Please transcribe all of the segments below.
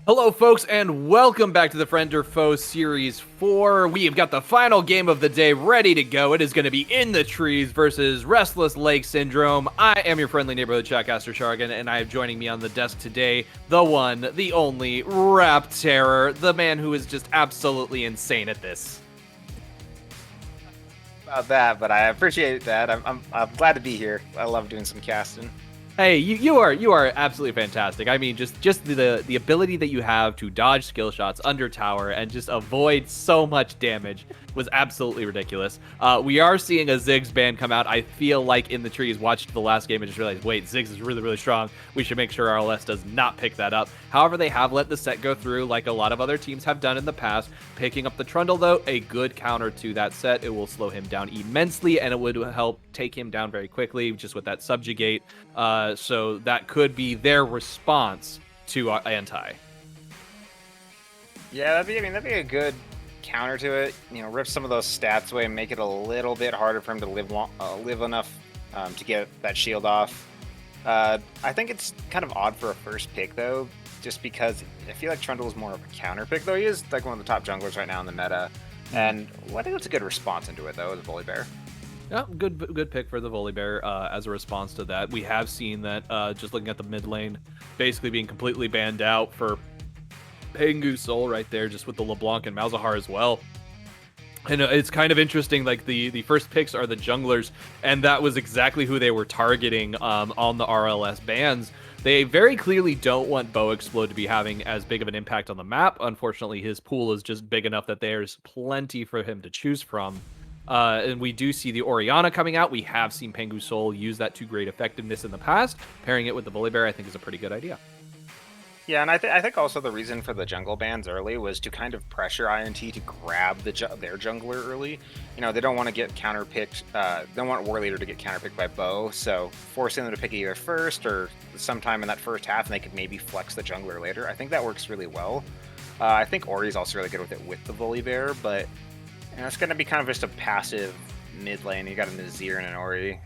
Hello, folks, and welcome back to the Friend or Foe Series 4. We have got the final game of the day ready to go. It is going to be In the Trees versus Restless Lake Syndrome. I am your friendly neighborhood Chatcaster Shargan, and I have joining me on the desk today the one, the only, Rap Terror, the man who is just absolutely insane at this. About that, but I appreciate that. I'm glad to be here. I love doing some casting. Hey, you are absolutely fantastic. I mean, just the ability that you have to dodge skill shots under tower and just avoid so much damage was absolutely ridiculous. We are seeing a Ziggs ban come out. I feel like In the Trees watched the last game and just realized, wait, Ziggs is really, really strong. We should make sure RLS does not pick that up. However, they have let the set go through like a lot of other teams have done in the past. Picking up the Trundle, though, a good counter to that set. It will slow him down immensely, and it would help take him down very quickly just with that subjugate. So that could be their response to anti. Yeah, that'd be a good counter to it. You know, rip some of those stats away and make it a little bit harder for him to live enough to get that shield off. I think it's kind of odd for a first pick though, just because I feel like Trundle is more of a counter pick, though he is like one of the top junglers right now in the meta. And I think that's a good response into it though, as a Volibear. Yeah, good pick for the Volibear as a response to that. We have seen that just looking at the mid lane, basically being completely banned out for Pengu Soul right there, just with the LeBlanc and Malzahar as well. And it's kind of interesting, like the first picks are the junglers, and that was exactly who they were targeting on the RLS bans. They very clearly don't want Bo Explode to be having as big of an impact on the map. Unfortunately, his pool is just big enough that there's plenty for him to choose from. And we do see the Orianna coming out. We have seen Pengu Soul use that to great effectiveness in the past. Pairing it with the Volibear, I think, is a pretty good idea. Yeah, and I think also the reason for the jungle bans early was to kind of pressure INT to grab their jungler early. You know, they don't want to get counterpicked. They don't want War Leader to get counterpicked by Bo, so forcing them to pick either first or sometime in that first half, and they could maybe flex the jungler later. I think that works really well. I think Ori's also really good with it with the Volibear, but you know, it's going to be kind of just a passive mid lane. You got an Azir and an Ori.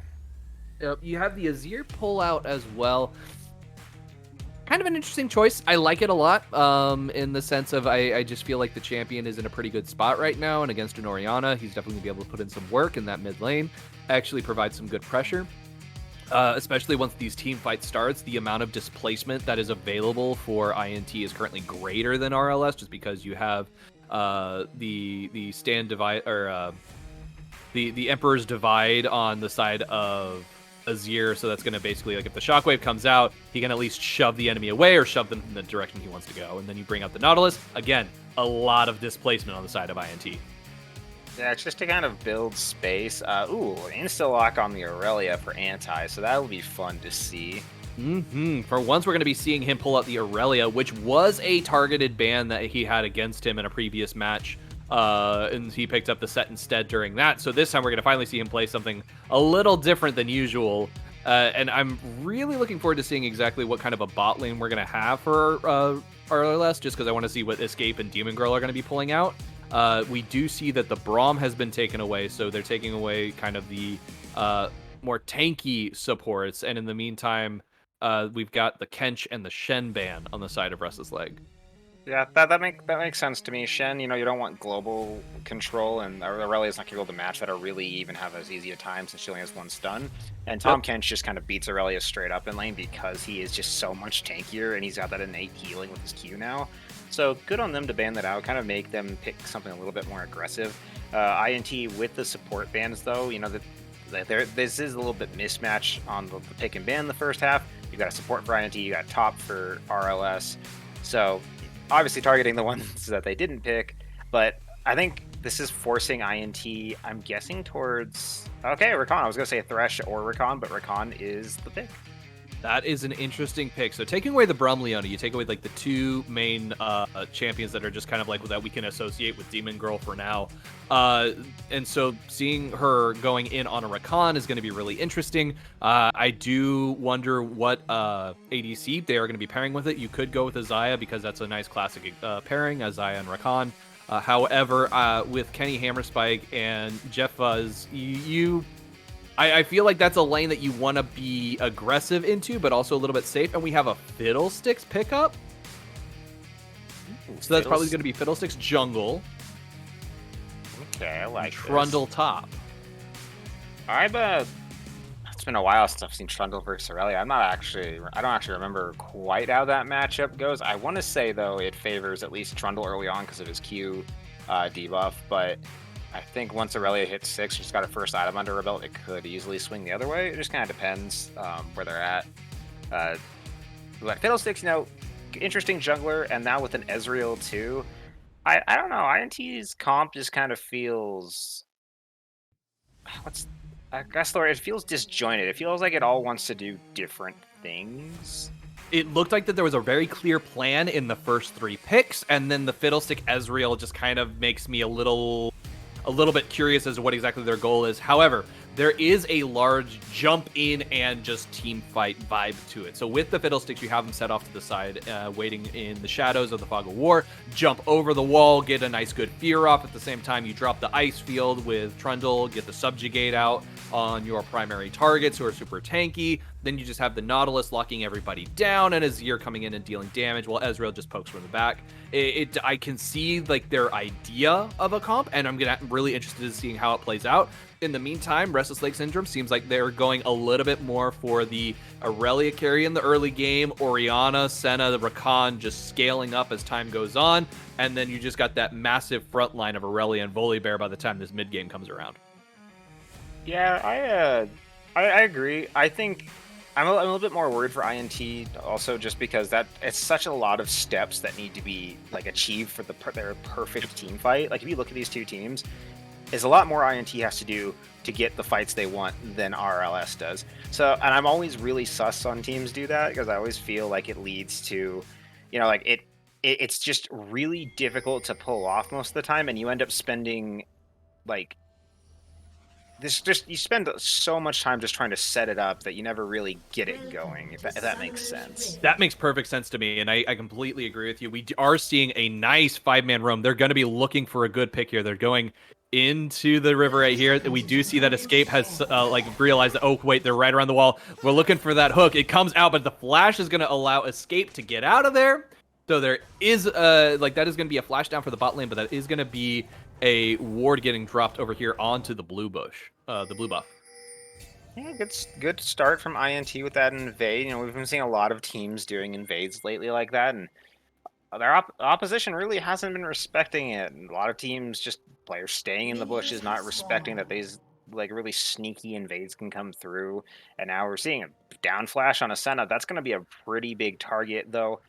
Yep, you have the Azir pull out as well. Kind of an interesting choice. I like it a lot in the sense of I just feel like the champion is in a pretty good spot right now, and against an Orianna, he's definitely going to be able to put in some work in that mid lane, actually provide some good pressure. Especially once these team fights starts, the amount of displacement that is available for INT is currently greater than RLS, just because you have the stand divide or the Emperor's Divide on the side of Azir, so that's going to basically, like, if the shockwave comes out, he can at least shove the enemy away or shove them in the direction he wants to go. And then you bring out the Nautilus. Again, a lot of displacement on the side of INT. Yeah, it's just to kind of build space. Insta-lock on the Aurelia for anti, so that'll be fun to see. For once, we're going to be seeing him pull out the Aurelia, which was a targeted ban that he had against him in a previous match. And he picked up the set instead during that. So this time we're going to finally see him play something a little different than usual. And I'm really looking forward to seeing exactly what kind of a bot lane we're going to have for RLS, just because I want to see what Escape and Demon Girl are going to be pulling out. We do see that the Braum has been taken away, so they're taking away kind of the more tanky supports. And in the meantime, we've got the Kench and the Shen ban on the side of Restless Leg. Yeah, that makes sense to me. Shen, you know, you don't want global control, and Aurelia's not able to match that or really even have as easy a time since she only has one stun. And Tom Kench just kind of beats Aurelia straight up in lane because he is just so much tankier, and he's got that innate healing with his Q now. So good on them to ban that out, kind of make them pick something a little bit more aggressive. INT with the support bans, though, you know, this is a little bit mismatch on the pick and ban the first half. You got a support for INT, you got top for RLS. So obviously targeting the ones that they didn't pick, but I think this is forcing INT, I'm guessing, towards... Okay, Rakan. I was going to say Thresh or Rakan, but Rakan is the pick. That is an interesting pick. So taking away the Braum Leona, you take away like the two main champions that are just kind of like that we can associate with Demon Girl for now. And so seeing her going in on a Rakan is going to be really interesting. I do wonder what ADC they are going to be pairing with it. You could go with Azaya because that's a nice classic pairing, Azaya and Rakan. However, with Kenny Hammerspike and Jeff Fuzz, I feel like that's a lane that you want to be aggressive into, but also a little bit safe. And we have a Fiddlesticks pickup. So that's probably going to be Fiddlesticks jungle. Okay, I like Trundle top. It's been a while since I've seen Trundle versus Aurelia. I don't actually remember quite how that matchup goes. I want to say though it favors at least Trundle early on because of his Q debuff, but I think once Aurelia hits 6, she's got her first item under her belt, it could easily swing the other way. It just kind of depends where they're at. But Fiddlesticks, interesting jungler, and now with an Ezreal too. I don't know. INT's comp just kind of feels I guess it feels disjointed. It feels like it all wants to do different things. It looked like that there was a very clear plan in the first 3 picks, and then the Fiddlestick Ezreal just kind of makes me a little bit curious as to what exactly their goal is. However, there is a large jump in and just team fight vibe to it. So with the Fiddlesticks, you have them set off to the side, waiting in the shadows of the Fog of War, jump over the wall, get a nice good fear off. At the same time, you drop the ice field with Trundle, get the Subjugate out on your primary targets who are super tanky. Then you just have the Nautilus locking everybody down and Azir coming in and dealing damage while Ezreal just pokes from the back. I can see like their idea of a comp, and I'm really interested in seeing how it plays out. In the meantime, Restless Lake Syndrome seems like they're going a little bit more for the Aurelia carry in the early game, Orianna, Senna, the Rakan just scaling up as time goes on, and then you just got that massive front line of Aurelia and Volibear by the time this mid game comes around. Yeah, I agree. I think I'm a little bit more worried for INT also just because that it's such a lot of steps that need to be like achieved for their perfect team fight. Like if you look at these two teams, there's a lot more INT has to do to get the fights they want than RLS does. So, and I'm always really sus on teams do that because I always feel like it leads to, like it's just really difficult to pull off most of the time, and you end up spending like you spend so much time just trying to set it up that you never really get it going, if that makes sense. That makes perfect sense to me, and I completely agree with you. We are seeing a nice 5-man roam. They're going to be looking for a good pick here. They're going into the river right here. We do see that Escape has realized that, oh wait, they're right around the wall. We're looking for that hook. It comes out, but the flash is going to allow Escape to get out of there. So there is that is going to be a flash down for the bot lane, but that is going to be a ward getting dropped over here onto the blue bush, the blue buff. Yeah, good start from INT with that invade. We've been seeing a lot of teams doing invades lately like that, and their opposition really hasn't been respecting it. And a lot of teams, just players staying in the bushes, not respecting that these like really sneaky invades can come through. And now we're seeing a down flash on a Senna. That's going to be a pretty big target, though.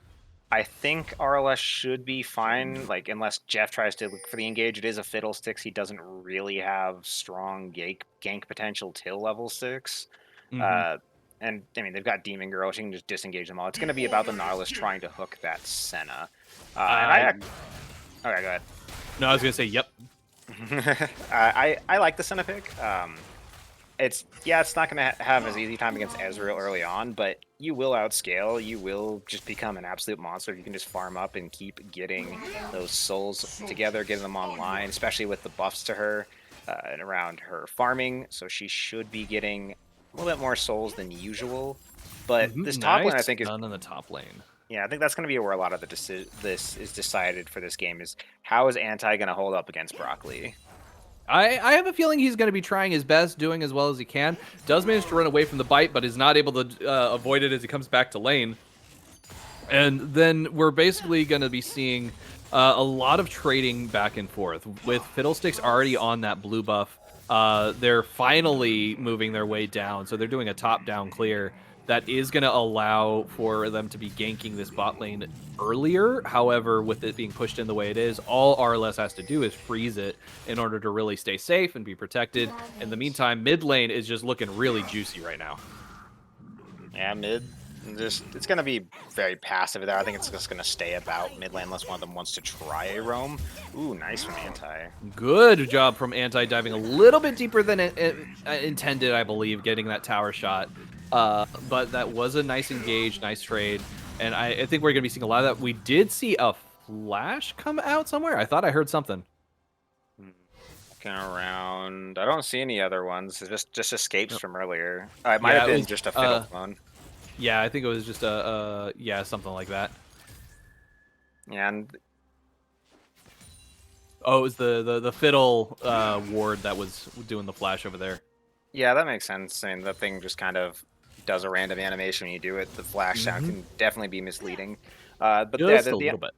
I think RLS should be fine, like unless Jeff tries to look for the engage. It is a Fiddlesticks. He doesn't really have strong gank potential till level 6. Mm-hmm. And I mean, they've got Demon Girl. She can just disengage them all. It's going to be about the Nautilus trying to hook that Senna. Okay, go ahead. No, I was going to say, yep. I like the Senna pick. It's not going to have as easy time against Ezreal early on, but you will outscale. You will just become an absolute monster if you can just farm up and keep getting those souls together, getting them online, especially with the buffs to her and around her farming. So she should be getting a little bit more souls than usual. But this top lane, I think, is none in the top lane. Yeah, I think that's going to be where a lot of this is decided for this game. Is how is Anti going to hold up against Broccoli? I have a feeling he's going to be trying his best, doing as well as he can. Does manage to run away from the bite, but is not able to avoid it as he comes back to lane. And then we're basically going to be seeing a lot of trading back and forth. With Fiddlesticks already on that blue buff, they're finally moving their way down. So they're doing a top-down clear that is going to allow for them to be ganking this bot lane earlier. However, with it being pushed in the way it is, all RLS has to do is freeze it in order to really stay safe and be protected. In the meantime, mid lane is just looking really juicy right now. Yeah, mid. It's going to be very passive there. I think it's just going to stay about mid lane unless one of them wants to try a roam. Ooh, nice from Anti. Good job from Anti, diving a little bit deeper than it intended, I believe, getting that tower shot. But that was a nice engage, nice trade, and I think we're going to be seeing a lot of that. We did see a flash come out somewhere. I thought I heard something. Looking around, I don't see any other ones. It's just escapes from earlier. It might have been just a fiddle clone. Yeah, I think it was just something like that. Yeah, and Oh, it was the fiddle ward that was doing the flash over there. Yeah, that makes sense. I mean, the thing just kind of does a random animation when you do it. The flash sound can definitely be misleading. But yeah, Just a little bit.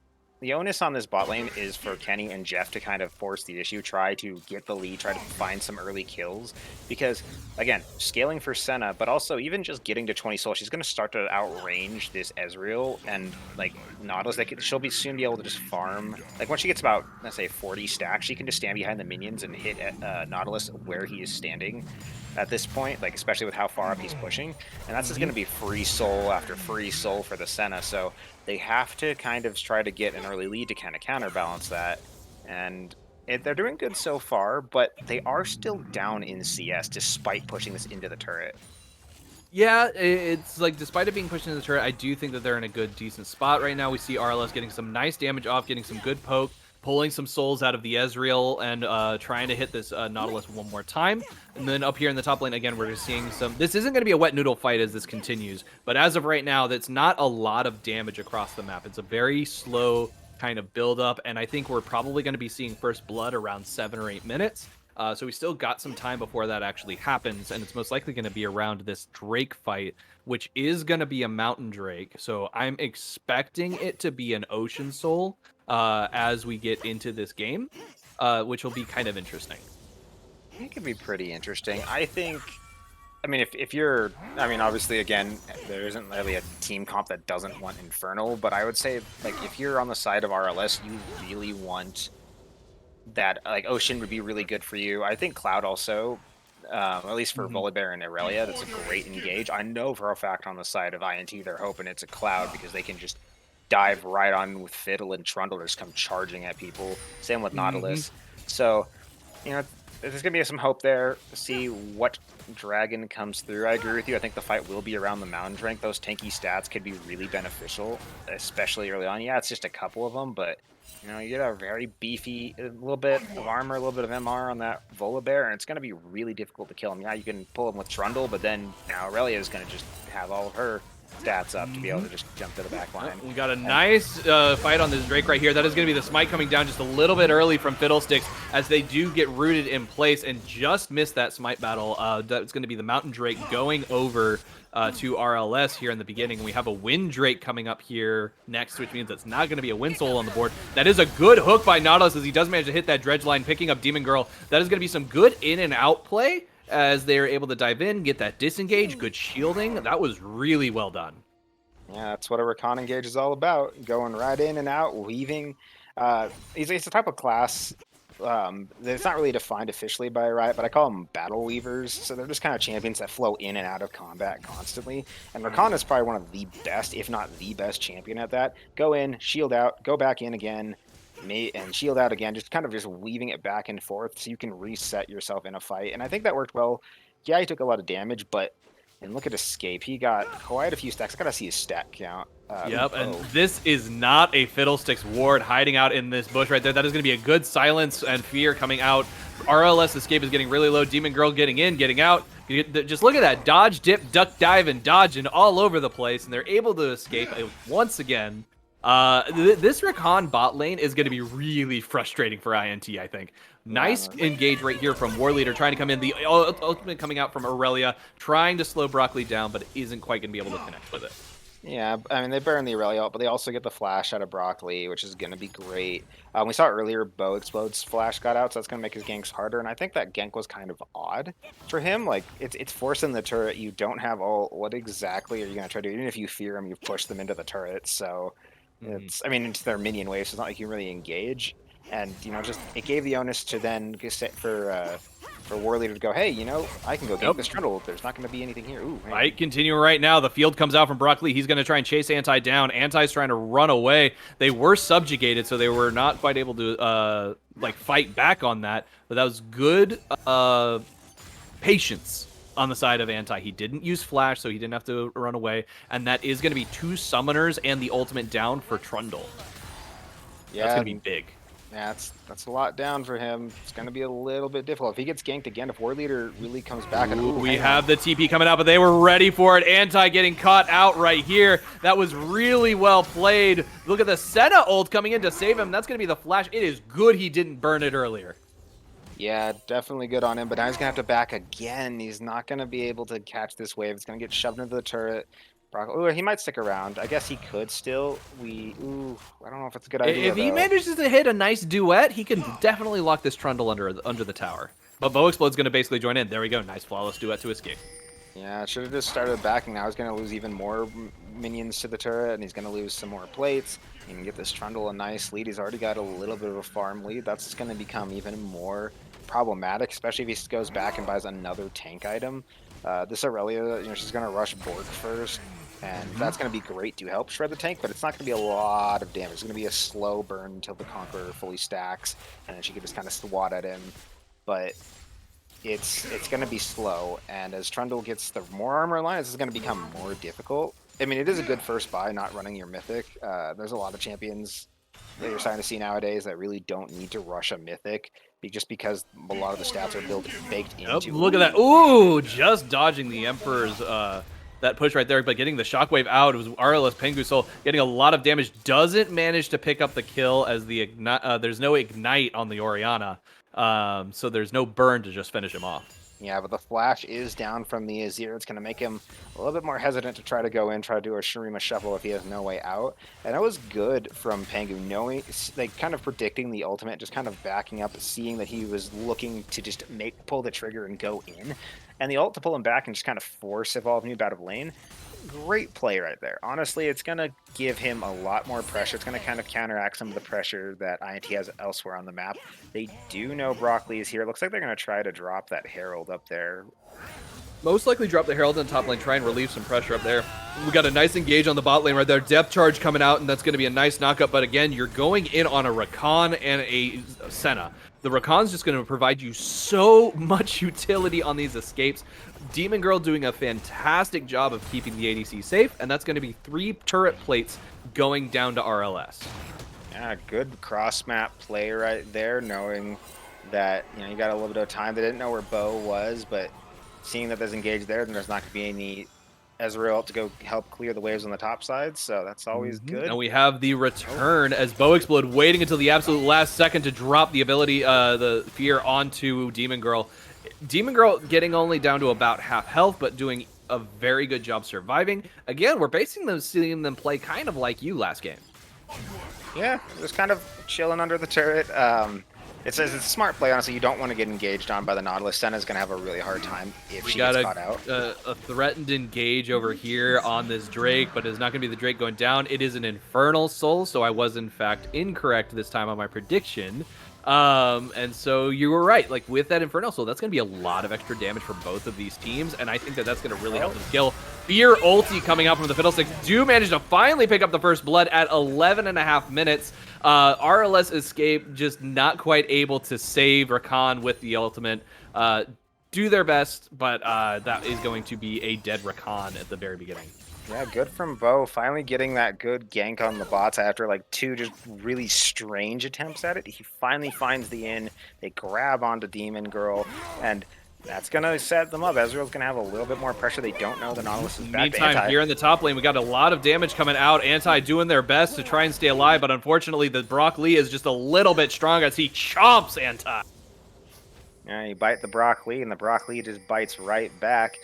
the onus on this bot lane is for Kenny and Jeff to kind of force the issue, try to get the lead, try to find some early kills. Because, again, scaling for Senna, but also even just getting to 20 soul, she's going to start to outrange this Ezreal and, like, Nautilus. Like, she'll soon be able to just farm. Like, once she gets about, let's say, 40 stacks, she can just stand behind the minions and hit Nautilus where he is standing at this point, like, especially with how far up he's pushing. And that's just going to be free soul after free soul for the Senna. So they have to kind of try to get an early lead to kind of counterbalance that. And they're doing good so far, but they are still down in CS despite pushing this into the turret. Yeah, it's like, despite it being pushed into the turret, I do think that they're in a good, decent spot right now. We see RLS getting some nice damage off, getting some good poke, pulling some souls out of the Ezreal, and trying to hit this Nautilus one more time. And then up here in the top lane, again, we're just seeing some... This isn't going to be a wet noodle fight as this continues, but as of right now, that's not a lot of damage across the map. It's a very slow kind of build up, and I think we're probably going to be seeing first blood around 7 or 8 minutes. So we still got some time before that actually happens, and it's most likely going to be around this Drake fight, which is going to be a Mountain Drake. So I'm expecting it to be an Ocean Soul as we get into this game, which will be kind of interesting. It could be pretty interesting. I think, I mean, if you're, I mean, obviously, again, there isn't really a team comp that doesn't want Infernal, but I would say, like, if you're on the side of RLS, you really want that, like, Ocean would be really good for you. I think Cloud also, at least for Volibear and Irelia, that's a great engage. I know for a fact on the side of INT, they're hoping it's a Cloud because they can just dive right on with Fiddle and Trundle, just come charging at people. Same with Nautilus. So, you know, there's going to be some hope there to see what Dragon comes through. I agree with you. I think the fight will be around the Mountain Drink. Those tanky stats could be really beneficial, especially early on. Yeah, it's just a couple of them, but you know, you get a very beefy, a little bit of armor, a little bit of MR on that Volibear, and it's going to be really difficult to kill him. Yeah, you can pull him with Trundle, but then now Aurelia is going to just have all of her stats up to be able to just jump to the back line. We got a nice fight on this Drake right here. That is going to be the smite coming down just a little bit early from Fiddlesticks as they do get rooted in place and just missed that smite battle. That's going to be the Mountain Drake going over to RLS here in the beginning. We have a Wind Drake coming up here next, which means it's not going to be a Wind Soul on the board. That is a good hook by Nautilus as he does manage to hit that Dredge line, picking up Demon Girl. That is going to be some good in and out play as they're able to dive in, get that disengage, good shielding. That was really well done. Yeah, that's what a Recon Engage is all about. Going right in and out, weaving. It's a type of class that's not really defined officially by Riot, but I call them Battle Weavers. So they're just kind of champions that flow in and out of combat constantly. And Recon is probably one of the best, if not the best champion at that. Go in, shield out, go back in again, and shield out again, just kind of just weaving it back and forth so you can reset yourself in a fight. And I think that worked well. Yeah, he took a lot of damage, but and look at Escape. He got quite a few stacks. I gotta see his stat count. Yep, and this is not a Fiddlesticks ward hiding out in this bush right there. That is going to be a good silence and fear coming out. RLS Escape is getting really low. Demon Girl getting in, getting out. Just look at that. Dodge, dip, duck, dive, and dodging all over the place, and they're able to escape once again. This Recon bot lane is going to be really frustrating for INT, I think. Nice engage right here from War Leader, trying to come in. The ultimate coming out from Aurelia, trying to slow Broccoli down, but isn't quite going to be able to connect with it. Yeah, I mean, they burn the Aurelia out, but they also get the flash out of Broccoli, which is going to be great. We saw earlier Bow Explode's flash got out, so that's going to make his ganks harder, and I think that gank was kind of odd for him. Like, it's forcing the turret. You don't have all... What exactly are you going to try to do? Even if you fear them, you've pushed them into the turret, so... It's, I mean, into their minion wave, so it's not like you really engage. And, you know, just it gave the onus to then for War Leader to go, hey, you know, I can go get this Trundle. There's not going to be anything here. Ooh, hey. Right, continuing right now. The field comes out from Broccoli. He's going to try and chase Anti down. Anti's trying to run away. They were subjugated, so they were not quite able to, like, fight back on that. But that was good patience on the side of Anti. He didn't use Flash, so he didn't have to run away. And that is going to be 2 Summoners and the ultimate down for Trundle. Yeah, that's going to be big. Yeah, that's a lot down for him. It's going to be a little bit difficult. If he gets ganked again, if War Leader really comes back and Ooh, we hang have on. the TP coming out, but they were ready for it. Anti getting caught out right here. That was really well played. Look at the Senna ult coming in to save him. That's going to be the flash. It is good he didn't burn it earlier. Yeah, definitely good on him, but now he's going to have to back again. He's not going to be able to catch this wave. It's going to get shoved into the turret. Ooh, he might stick around. I guess he could still. Ooh, I don't know if it's a good idea, If he though. manages to hit a nice duet, he can definitely lock this Trundle under the tower. But Bo Explode's going to basically join in. There we go. Nice flawless duet to escape. Yeah, should have just started backing. Now he's going to lose even more minions to the turret, and he's going to lose some more plates. He can get this Trundle a nice lead. He's already got a little bit of a farm lead. That's going to become even more problematic, especially if he goes back and buys another tank item. This Aurelia, she's going to rush Bork first, and that's going to be great to help shred the tank, but it's not going to be a lot of damage. It's going to be a slow burn until the Conqueror fully stacks, and then she can just kind of swat at him. But it's going to be slow, and as Trundle gets the more armor line, this is going to become more difficult. I mean, it is a good first buy, not running your Mythic. There's a lot of champions that you're starting to see nowadays that really don't need to rush a Mythic, just because a lot of the stats are baked into. Look at that. Ooh, just dodging the Emperor's that push right there, but getting the shockwave out. It was RLS Pengusoul getting a lot of damage. Doesn't manage to pick up the kill as the there's no ignite on the Orianna. So there's no burn to just finish him off. Yeah, but the flash is down from the Azir. It's going to make him a little bit more hesitant to try to go in, try to do a Shurima shuffle if he has no way out. And that was good from Pengu, knowing, like, kind of predicting the ultimate, just kind of backing up, seeing that he was looking to just pull the trigger and go in. And the ult to pull him back and just kind of force Evolve Noob out of lane. Great play right there. Honestly, it's going to give him a lot more pressure. It's going to kind of counteract some of the pressure that INT has elsewhere on the map. They do know Broccoli is here. It looks like they're going to try to drop that Herald up there. Most likely drop the Herald in the top lane, try and relieve some pressure up there. We got a nice engage on the bot lane right there. Depth charge coming out, and that's going to be a nice knockup. But again, you're going in on a Rakan and a Senna. The Rakan's just going to provide you so much utility on these escapes. Demon Girl doing a fantastic job of keeping the ADC safe, and that's going to be 3 turret plates going down to RLS. Yeah, good cross-map play right there, knowing that you got a little bit of time. They didn't know where Bo was, but seeing that there's engage there, then there's not going to be any Ezreal to go help clear the waves on the top side, so that's always good. And we have the return as Bo Explode waiting until the absolute last second to drop the ability, the fear onto Demon Girl. Demon Girl getting only down to about half health, but doing a very good job surviving. Again, we're seeing them play kind of like you last game. Yeah, just kind of chilling under the turret. It's a smart play, honestly. You don't want to get engaged on by the Nautilus. Senna's going to have a really hard time if she gets caught out. A threatened engage over here on this Drake, but it's not going to be the Drake going down. It is an Infernal Soul, so I was, in fact, incorrect this time on my prediction. And so you were right. Like, with that Infernal Soul, that's going to be a lot of extra damage for both of these teams, and I think that that's going to really help them kill. Fear ulti coming out from the Fiddlesticks do manage to finally pick up the first blood at 11.5 minutes. RLS escape just not quite able to save Rakan with the ultimate. Do their best, but that is going to be a dead Rakan at the very beginning. Yeah, good from Bo. Finally getting that good gank on the bots after like 2 just really strange attempts at it. He finally finds the in. They grab onto Demon Girl, and that's going to set them up. Ezreal's going to have a little bit more pressure. They don't know the Nautilus is back. Meantime, here in the top lane, we got a lot of damage coming out. Anti doing their best to try and stay alive, but unfortunately, the Brock Lee is just a little bit strong as he chomps Anti. Yeah, you bite the Brock Lee, and the Brock Lee just bites right back.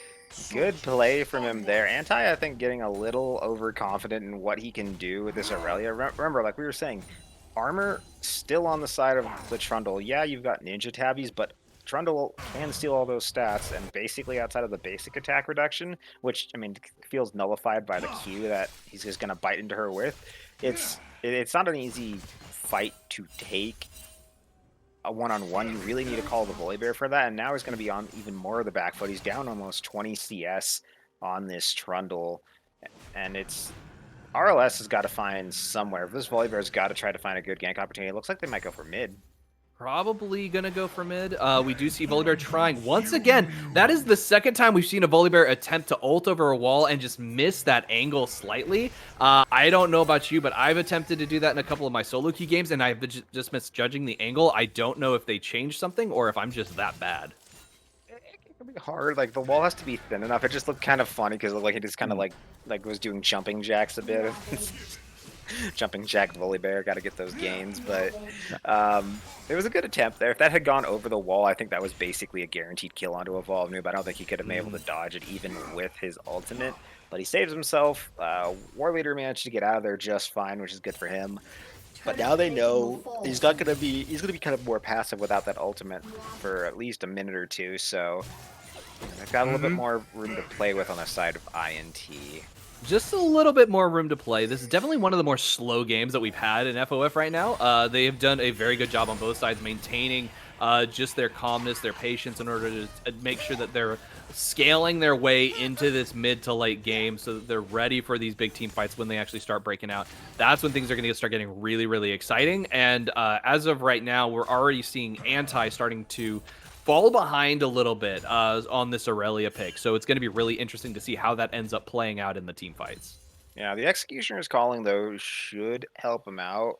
Good play from him there. Anti, I think, getting a little overconfident in what he can do with this Aurelia. Remember, like we were saying, armor still on the side of the Trundle. Yeah, you've got Ninja Tabbies, but Trundle can steal all those stats, and basically outside of the basic attack reduction, which, I mean, feels nullified by the Q that he's just going to bite into her with, it's not an easy fight to take a one-on-one. You really need to call the Volibear for that, and now he's going to be on even more of the back foot. He's down almost 20 CS on this Trundle, and it's RLS has got to find somewhere. This Volibear's got to try to find a good gank opportunity. It looks like they might go for mid. Probably gonna go for mid. We do see Volibear trying once again. That is the second time we've seen a Volibear attempt to ult over a wall and just miss that angle slightly. I don't know about you, but I've attempted to do that in a couple of my solo queue games, and I've just misjudging the angle. I don't know if they changed something or if I'm just that bad. It can be hard. Like the wall has to be thin enough. It just looked kind of funny because it looked like he just kind of like was doing jumping jacks a bit. Jumping jack Volibear, got to get those gains, but it was a good attempt there. If that had gone over the wall, I think that was basically a guaranteed kill onto Evolve Noob. I don't think he could have been able to dodge it even with his ultimate, but he saves himself. War Leader managed to get out of there just fine, which is good for him. But now they know he's not gonna be kind of more passive without that ultimate for at least a minute or two. So they've got a little bit more room to play with on the side of INT. Just a little bit more room to play. This is definitely one of the more slow games that we've had in FOF right now. They have done a very good job on both sides maintaining just their calmness, their patience in order to make sure that they're scaling their way into this mid to late game so that they're ready for these big team fights when they actually start breaking out. That's when things are going to start getting really, really exciting. And as of right now, we're already seeing Anti starting to fall behind a little bit on this Aurelia pick. So it's going to be really interesting to see how that ends up playing out in the team fights. Yeah, the Executioner's Calling, though, should help him out.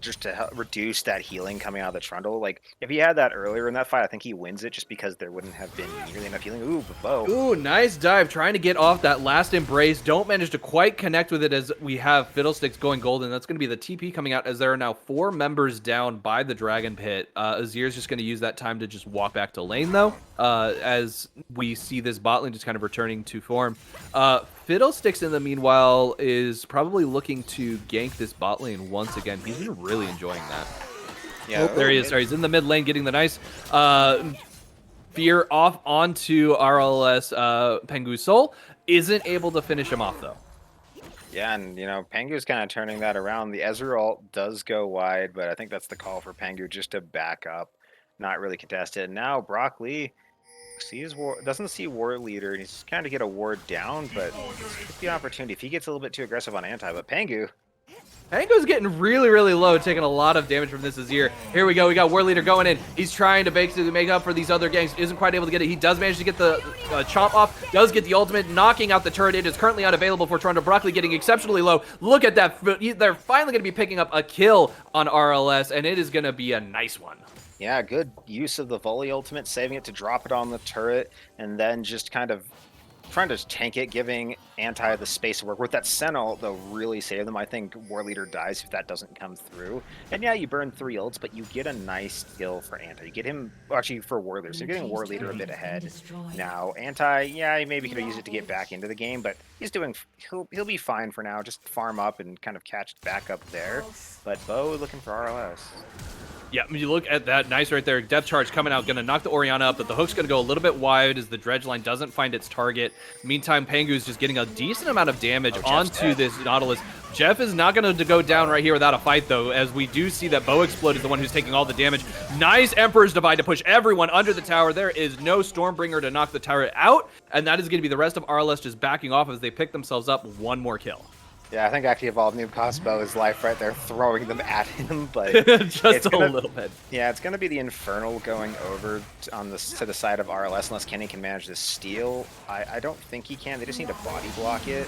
Just to help reduce that healing coming out of the Trundle. Like, if he had that earlier in that fight, I think he wins it just because there wouldn't have been nearly enough healing. Ooh, Bo. Ooh, nice dive. Trying to get off that last embrace. Don't manage to quite connect with it as we have Fiddlesticks going golden. That's going to be the TP coming out as there are now 4 members down by the Dragon Pit. Azir's just going to use that time to just walk back to lane, though, as we see this bot lane just kind of returning to form. Fiddlesticks, in the meanwhile, is probably looking to gank this bot lane once again. He's been really enjoying that. Yeah, there he is. Sorry, he's in the mid lane getting the nice fear off onto RLS Pengu's Soul. Isn't able to finish him off, though. Yeah, and, you know, Pengu's kind of turning that around. The Ezreal ult does go wide, but I think that's the call for Pengu just to back up, not really contest it. Now, Brock Lee doesn't see War Leader, and he's kind of get a ward down, but it's the opportunity if he gets a little bit too aggressive on Anti. But Pengu's getting really, really low, taking a lot of damage from this Azir. Here we go. We got War Leader going in. He's trying to basically make up for these other ganks. Isn't quite able to get it. He does manage to get the chomp off. Does get the ultimate, knocking out the turret. It is currently unavailable for Toronto. Broccoli getting exceptionally low. Look at that. They're finally going to be picking up a kill on RLS, and it is going to be a nice one. Yeah, good use of the volley ultimate, saving it to drop it on the turret, and then just kind of trying to tank it, giving Anti the space to work. With that Sentinel, they'll really save them. I think War Leader dies if that doesn't come through. And yeah, you burn 3 ults, but you get a nice kill for Anti. You get him, well, actually for War Leader, so you're getting War Leader a bit ahead. Now, Anti, yeah, he maybe could have used it to get back into the game, but he'll be fine for now. Just farm up and kind of catch back up there. But Bo looking for RLS. Yeah, you look at that. Nice right there. Depth charge coming out. Going to knock the Orianna up, but the hook's going to go a little bit wide as the dredge line doesn't find its target. Meantime, Pengu's just getting a decent amount of damage onto this Nautilus. Jeff is not going to go down right here without a fight, though, as we do see that Bo Explode is the one who's taking all the damage. Nice Emperor's Divide to push everyone under the tower. There is no Stormbringer to knock the tower out, and that is going to be the rest of RLS just backing off as they pick themselves up one more kill. Yeah, I think actually Evolve Noob cost Bo his life right there, throwing them at him, but just a little bit. Yeah, it's going to be the Infernal going over to the side of RLS unless Kenny can manage the steal. I don't think he can. They just need to body block it.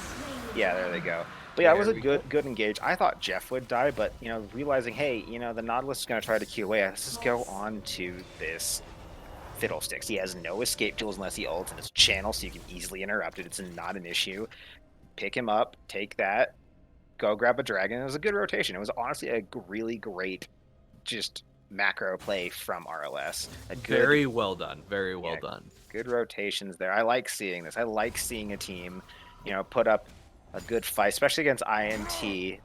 Yeah, there they go. But yeah, it was a good engage. I thought Jeff would die, but, you know, realizing, hey, you know, the Nautilus is going to try to queue away. Let's just go on to this Fiddlesticks. He has no escape tools unless he ults, and it's channel, so you can easily interrupt it. It's not an issue. Pick him up, take that, go grab a dragon. It was a good rotation. It was honestly a really great just macro play from RLS. Very well done. Very well done. Good rotations there. I like seeing this. I like seeing a team, you know, put up a good fight, especially against INT.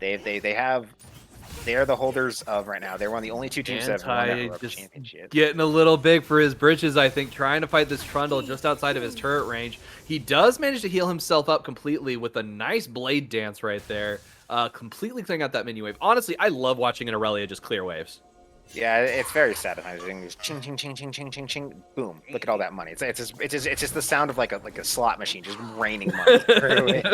They are the holders of right now. They're one of the only 2 teams that have won that championship. Getting a little big for his britches, I think, trying to fight this Trundle just outside of his turret range. He does manage to heal himself up completely with a nice blade dance right there, completely clearing out that mini wave. Honestly, I love watching an Aurelia just clear waves. Yeah, it's very satisfying. Just ching, ching, ching, ching, ching, ching, ching. Boom! Look at all that money. It's just the sound of like a slot machine just raining money through it.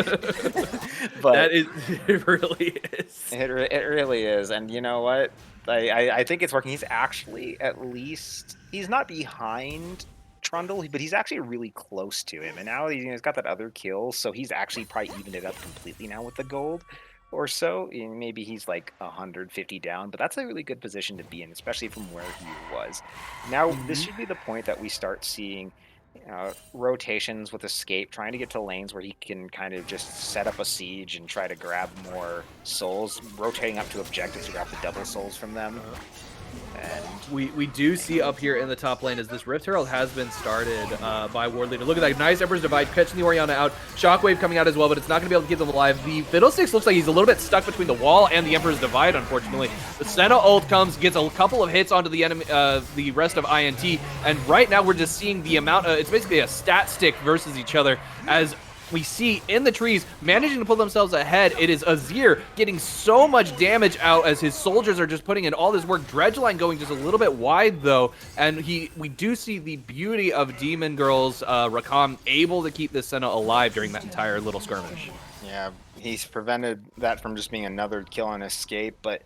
But That is, it really is. it really is, and you know what? I think it's working. He's actually at least he's not behind Trundle, but he's actually really close to him. And now he's got that other kill, so he's actually probably evened it up completely now with the gold or so. And maybe he's like 150 down, but that's a really good position to be in, especially from where he was. Now this should be the point that we start seeing rotations with Escape, trying to get to lanes where he can kind of just set up a siege and try to grab more souls, rotating up to objectives to grab the double souls from them. And we do see up here in the top lane as this Rift Herald has been started by Ward Leader. Look at that nice Emperor's Divide, catching the Orianna out. Shockwave coming out as well, but it's not going to be able to keep them alive. The Fiddlesticks looks like he's a little bit stuck between the wall and the Emperor's Divide, unfortunately. The Senna ult comes, gets a couple of hits onto the enemy, the rest of INT, and right now we're just seeing the amount it's basically a stat stick versus each other as we see in the trees managing to pull themselves ahead. It is Azir getting so much damage out as his soldiers are just putting in all this work. Dredgeline going just a little bit wide though, and we do see the beauty of Demon Girl's Rakam able to keep this Senna alive during that entire little skirmish. yeah, he's prevented that from just being another kill and escape, but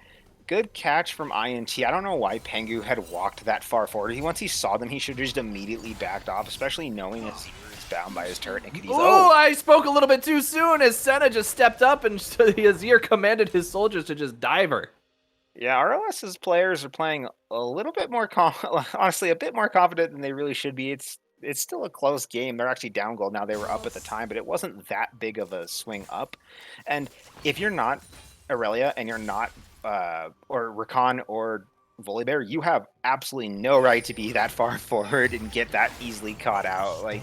good catch from INT. I don't know why Pengu had walked that far forward. Once he saw them, he should have just immediately backed off, especially knowing that he was bound by his turret. And I spoke a little bit too soon as Senna just stepped up and the Azir commanded his soldiers to just dive her. Yeah, RLS's players are playing a little bit more, honestly, a bit more confident than they really should be. It's still a close game. They're actually down gold now. They were up at the time, but it wasn't that big of a swing up. And if you're not Aurelia and you're not or Rakan or Volibear, you have absolutely no right to be that far forward and get that easily caught out. Like,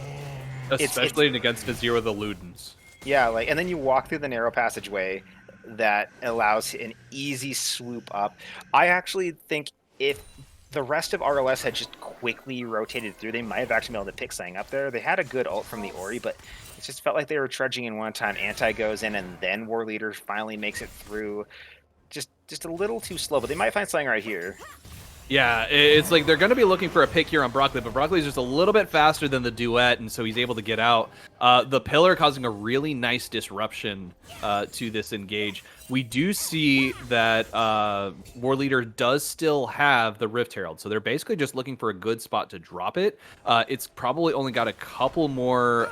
especially against Azir with the Ludens. Yeah, like, and then you walk through the narrow passageway that allows an easy swoop up. I actually think if the rest of RLS had just quickly rotated through, they might have actually been able to pick something up there. They had a good ult from the Ori, but it just felt like they were trudging in one time. Anti goes in, and then War Leader finally makes it through. Just a little too slow, but they might find something right here. Yeah, it's like they're going to be looking for a pick here on Broccoli, but Broccoli's just a little bit faster than the Duet, and so he's able to get out. The Pillar causing a really nice disruption to this engage. We do see that War Leader does still have the Rift Herald, so they're basically just looking for a good spot to drop it. It's probably only got a couple more,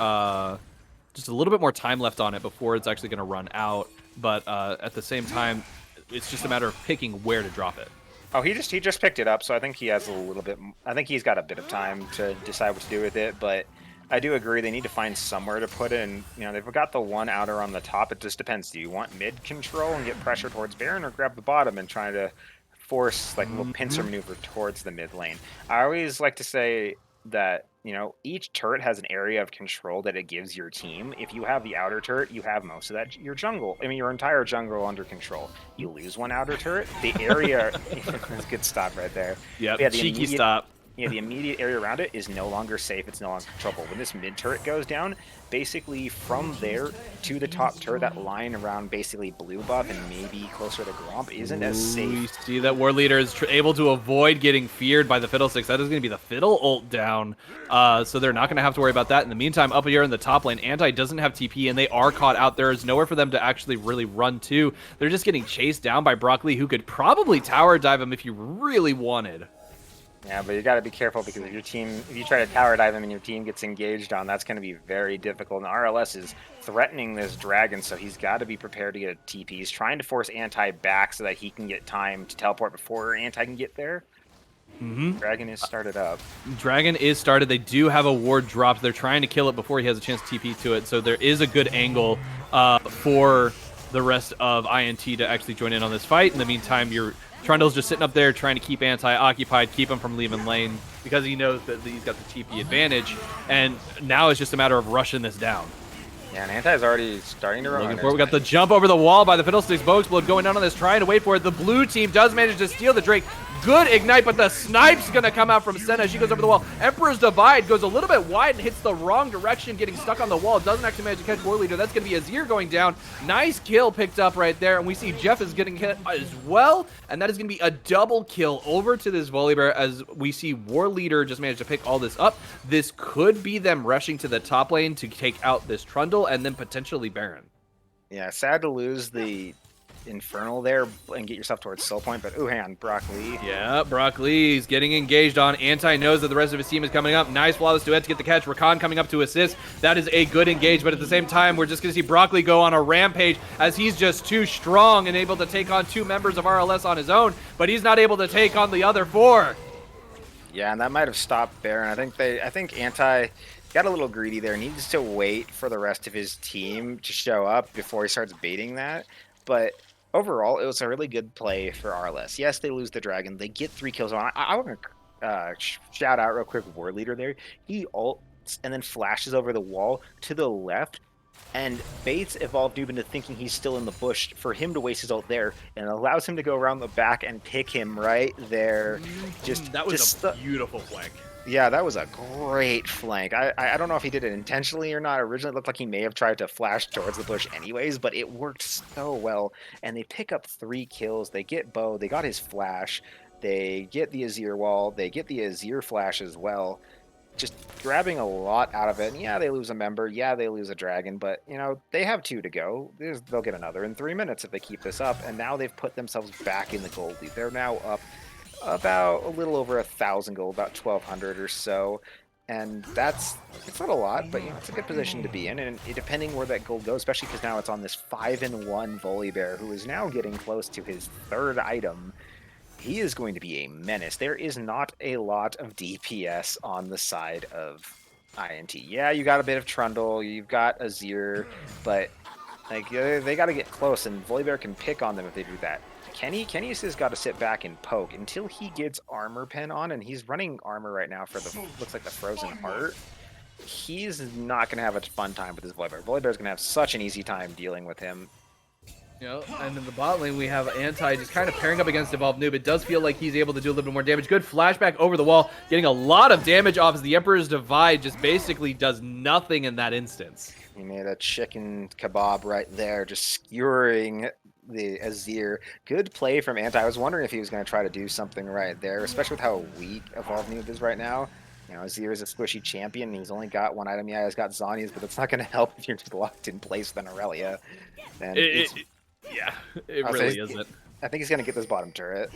just a little bit more time left on it before it's actually going to run out, but at the same time, it's just a matter of picking where to drop it. Oh, he just picked it up, so I think he has a little bit. I think he's got a bit of time to decide what to do with it, but I do agree they need to find somewhere to put it. And they've got the one outer on the top. It just depends. Do you want mid control and get pressure towards Baron, or grab the bottom and try to force like a little pincer maneuver towards the mid lane? I always like to say that each turret has an area of control that it gives your team. If you have the outer turret, you have most of that your entire jungle under control. You lose one outer turret, the area that's a good stop right there. Yeah, cheeky stop. Yeah, the immediate area around it is no longer safe. It's no longer controllable. When this mid turret goes down, basically from there to the top turret, that line around basically blue buff and maybe closer to Gromp isn't as safe. We see that War Leader is able to avoid getting feared by the Fiddlesticks. That is going to be the Fiddle ult down, so they're not going to have to worry about that. In the meantime, up here in the top lane, Anti doesn't have TP, and they are caught out. There is nowhere for them to actually really run to. They're just getting chased down by Broccoli, who could probably tower dive him if you really wanted. Yeah, but you got to be careful, because if you try to tower dive him and your team gets engaged on, that's going to be very difficult. And RLS is threatening this dragon, so he's got to be prepared to get a TP. He's trying to force Anti back so that he can get time to teleport before Anti can get there. Dragon is started up. Dragon is started. They do have a ward dropped. They're trying to kill it before he has a chance to TP to it, so there is a good angle for the rest of INT to actually join in on this fight. In the meantime, Trundle's just sitting up there trying to keep Anti occupied, keep him from leaving lane, because he knows that he's got the TP advantage, and now it's just a matter of rushing this down. Yeah, and Anti's already starting to run. We got the jump over the wall by the Fiddlesticks. Bogue's Blood going down on this, trying to wait for it. The blue team does manage to steal the Drake. Good ignite, but the snipe's gonna come out from Senna. She goes over the wall. Emperor's Divide goes a little bit wide and hits the wrong direction, getting stuck on the wall. Doesn't actually manage to catch War Leader. That's gonna be Azir going down. Nice kill picked up right there, and we see Jeff is getting hit as well, and that is gonna be a double kill over to this Volibear as we see War Leader just managed to pick all this up. This could be them rushing to the top lane to take out this Trundle and then potentially Baron. Yeah, sad to lose the Infernal there and get yourself towards Soul Point, but ooh, hang on, Brock Lee. Yeah, Brock Lee's getting engaged on. Anti knows that the rest of his team is coming up. Nice flawless duet to get the catch. Rakan coming up to assist. That is a good engage, but at the same time, we're just going to see Brock Lee go on a rampage as he's just too strong and able to take on 2 members of RLS on his own, but he's not able to take on the other 4. Yeah, and that might have stopped Baron. I think Anti got a little greedy there. Needs to wait for the rest of his team to show up before he starts baiting that. But overall, it was a really good play for RLS. Yes, they lose the dragon. They get 3 kills on. I want to shout out real quick War Leader there. He ults and then flashes over the wall to the left and baits Evolve Noob into thinking he's still in the bush for him to waste his ult there, and allows him to go around the back and pick him right there. That was a beautiful flank. Yeah, that was a great flank. I don't know if he did it intentionally or not. Originally, it looked like he may have tried to flash towards the bush anyways, but it worked so well. And they pick up 3 kills. They get Bo. They got his flash. They get the Azir wall. They get the Azir flash as well. Just grabbing a lot out of it. And yeah, they lose a member. Yeah, they lose a dragon. But, you know, they have 2 to go. They'll get another in 3 minutes if they keep this up. And now they've put themselves back in the gold lead. They're now up about a little over 1,000 gold, about 1,200 or so, and it's not a lot, but you know, it's a good position to be in, and depending where that gold goes, especially because now it's on this 5-1 Volibear, who is now getting close to his 3rd item. He is going to be a menace. There is not a lot of DPS on the side of INT. Yeah, you got a bit of Trundle, you've got Azir, but like they got to get close, and Volibear can pick on them if they do that. Kenny's has got to sit back and poke until he gets armor pen on, and he's running armor right now for the looks like the Frozen Heart. He's not going to have a fun time with his Volibear. Volibear's going to have such an easy time dealing with him. You know, and in the bot lane, we have Anti just kind of pairing up against Evolve Noob. It does feel like he's able to do a little bit more damage. Good flashback over the wall, getting a lot of damage off as the Emperor's Divide just basically does nothing in that instance. He made a chicken kebab right there, just skewering the Azir. Good play from Anti. I was wondering if he was going to try to do something right there, especially with how weak Evolve Noob is right now. You know, Azir is a squishy champion, and he's only got 1 item. Yeah, he's got Zhonya's, but it's not going to help if you're just locked in place with an Aurelia. And yeah, it really isn't. I think he's going to get this bottom turret.